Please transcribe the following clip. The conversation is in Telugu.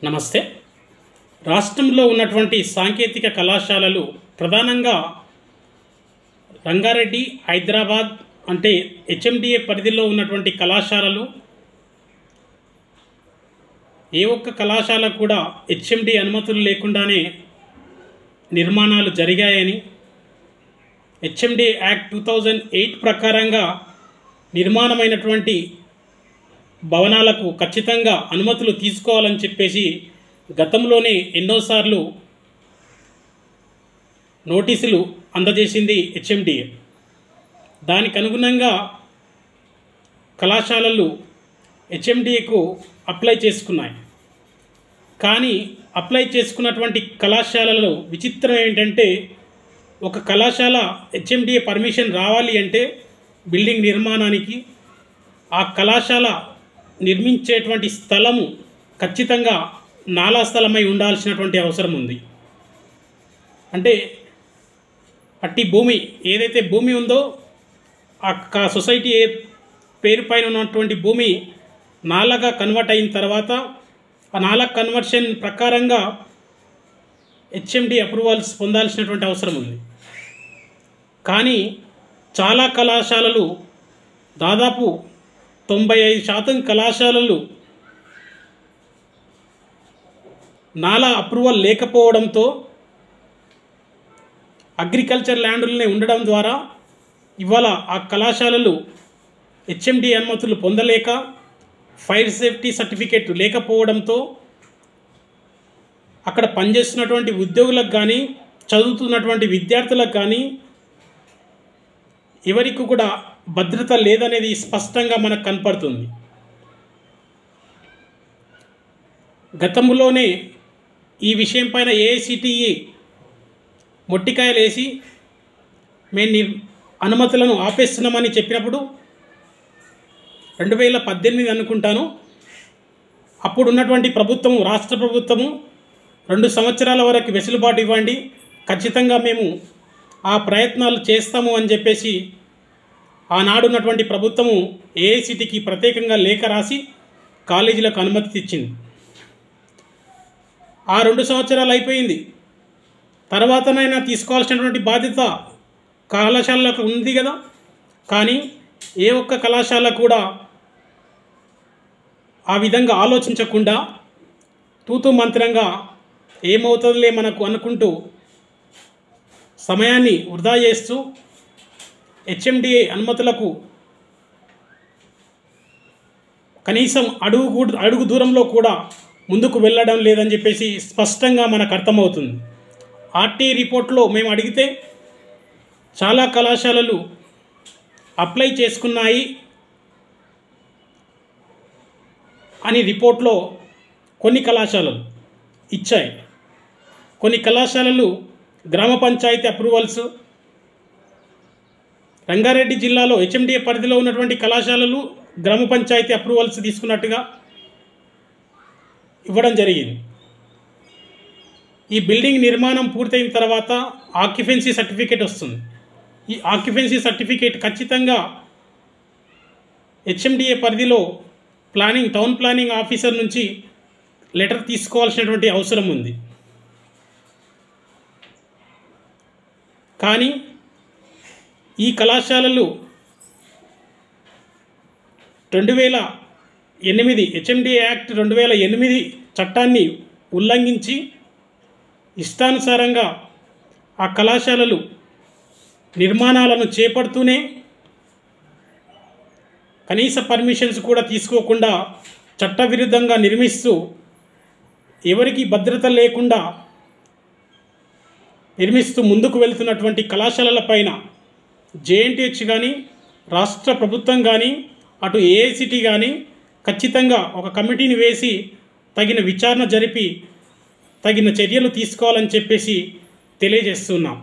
నమస్తే. రాష్ట్రంలో ఉన్నటువంటి సాంకేతిక కళాశాలలు ప్రధానంగా రంగారెడ్డి, హైదరాబాద్ అంటే హెచ్ఎండిఏ పరిధిలో ఉన్నటువంటి కళాశాలలు. ఏ ఒక్క కళాశాల కూడా హెచ్ఎండి అనుమతులు లేకుండానే నిర్మాణాలు జరిగాయని, హెచ్ఎండి యాక్ట్ 2008 ప్రకారంగా నిర్మాణమైనటువంటి భవనాలకు ఖచ్చితంగా అనుమతులు తీసుకోవాలని చెప్పేసి గతంలోనే ఎన్నోసార్లు నోటీసులు అందజేసింది హెచ్ఎండిఏ. దానికి అనుగుణంగా కళాశాలలు హెచ్ఎండిఏకు అప్లై చేసుకున్నాయి. కానీ అప్లై చేసుకున్నటువంటి కళాశాలలో విచిత్రం ఏంటంటే, ఒక కళాశాల హెచ్ఎండిఏ పర్మిషన్ రావాలి అంటే బిల్డింగ్ నిర్మాణానికి ఆ కళాశాల నిర్మించేటువంటి స్థలము ఖచ్చితంగా నాలా స్థలమై ఉండాల్సినటువంటి అవసరం ఉంది. అంటే అట్టి భూమి ఏదైతే భూమి ఉందో ఆ సొసైటీ పేరు పైన ఉన్నటువంటి భూమి నాలాగా కన్వర్ట్ అయిన తర్వాత ఆ నాలా కన్వర్షన్ ప్రకారంగా హెచ్ఎండి అప్రూవల్స్ పొందాల్సినటువంటి అవసరం ఉంది. కానీ చాలా కళాశాలలు, దాదాపు 95% కళాశాలలు నాలా అప్రూవల్ లేకపోవడంతో అగ్రికల్చర్ ల్యాండ్లనే ఉండడం ద్వారా ఇవాళ ఆ కళాశాలలు హెచ్ఎండి అనుమతులు పొందలేక, ఫైర్ సేఫ్టీ సర్టిఫికేట్ లేకపోవడంతో అక్కడ పనిచేస్తున్నటువంటి ఉద్యోగులకు కానీ, చదువుతున్నటువంటి విద్యార్థులకు కానీ ఎవరికి కూడా భద్రత లేదనేది స్పష్టంగా మనకు కనపడుతుంది. గతంలోనే ఈ విషయం పైన ఏఐసిటిఈ మొట్టికాయలు వేసి మేము అనుమతులను ఆపేస్తున్నామని చెప్పినప్పుడు 2018 అనుకుంటాను, అప్పుడు ఉన్నటువంటి ప్రభుత్వము, రాష్ట్ర ప్రభుత్వము 2 సంవత్సరాల వరకు వెసులుబాటు ఇవ్వండి, ఖచ్చితంగా మేము ఆ ప్రయత్నాలు చేస్తాము అని చెప్పేసి ఆనాడు ఉన్నటువంటి ప్రభుత్వము ఏఐసిటికి ప్రత్యేకంగా లేఖ రాసి కాలేజీలకు అనుమతి ఇచ్చింది. ఆ 2 సంవత్సరాలు అయిపోయింది. తర్వాతనైనా తీసుకోవాల్సినటువంటి బాధ్యత కళాశాలకు ఉంది కదా. కానీ ఏ ఒక్క కళాశాల కూడా ఆ విధంగా ఆలోచించకుండా తూతూ మంత్రంగా ఏమవుతుందిలే మనకు అనుకుంటూ సమయాన్ని వృధా చేస్తూ హెచ్ఎండిఏ అనుమతులకు కనీసం అడుగు దూరంలో కూడా ముందుకు వెళ్ళడం లేదని చెప్పేసి స్పష్టంగా మనకు అర్థమవుతుంది. ఆర్టీ రిపోర్ట్లో మేము అడిగితే చాలా కళాశాలలు అప్లై చేసుకున్నాయి అని రిపోర్ట్లో కొన్ని కళాశాలలు ఇచ్చాయి. కొన్ని కళాశాలలు గ్రామ పంచాయతీ అప్రూవల్స్, రంగారెడ్డి జిల్లాలో హెచ్ఎండిఏ పరిధిలో ఉన్నటువంటి కళాశాలలు గ్రామ పంచాయతీ అప్రూవల్స్ తీసుకున్నట్టుగా ఇవ్వడం జరిగింది. ఈ బిల్డింగ్ నిర్మాణం పూర్తయిన తర్వాత ఆక్యుపెన్సీ సర్టిఫికేట్ వస్తుంది. ఈ ఆక్యుపెన్సీ సర్టిఫికేట్ ఖచ్చితంగా హెచ్ఎండిఏ పరిధిలో టౌన్ ప్లానింగ్ ఆఫీసర్ నుంచి లెటర్ తీసుకోవాల్సినటువంటి అవసరం ఉంది. కానీ ఈ కళాశాలలు 2008 హెచ్ఎండిఏ యాక్ట్ 2008 చట్టాన్ని ఉల్లంఘించి ఇష్టానుసారంగా ఆ కళాశాలలు నిర్మాణాలను చేపడుతూనే కనీస పర్మిషన్స్ కూడా తీసుకోకుండా చట్టవిరుద్ధంగా నిర్మిస్తూ, ఎవరికి భద్రత లేకుండా నిర్మిస్తూ ముందుకు వెళ్తున్నటువంటి కళాశాలల పైన జేఎన్టీహెచ్ కానీ, రాష్ట్ర ప్రభుత్వం కానీ, అటు ఏఐసిటి కానీ ఖచ్చితంగా ఒక కమిటీని వేసి తగిన విచారణ జరిపి తగిన చర్యలు తీసుకోవాలని చెప్పేసి తెలియజేస్తున్నాం.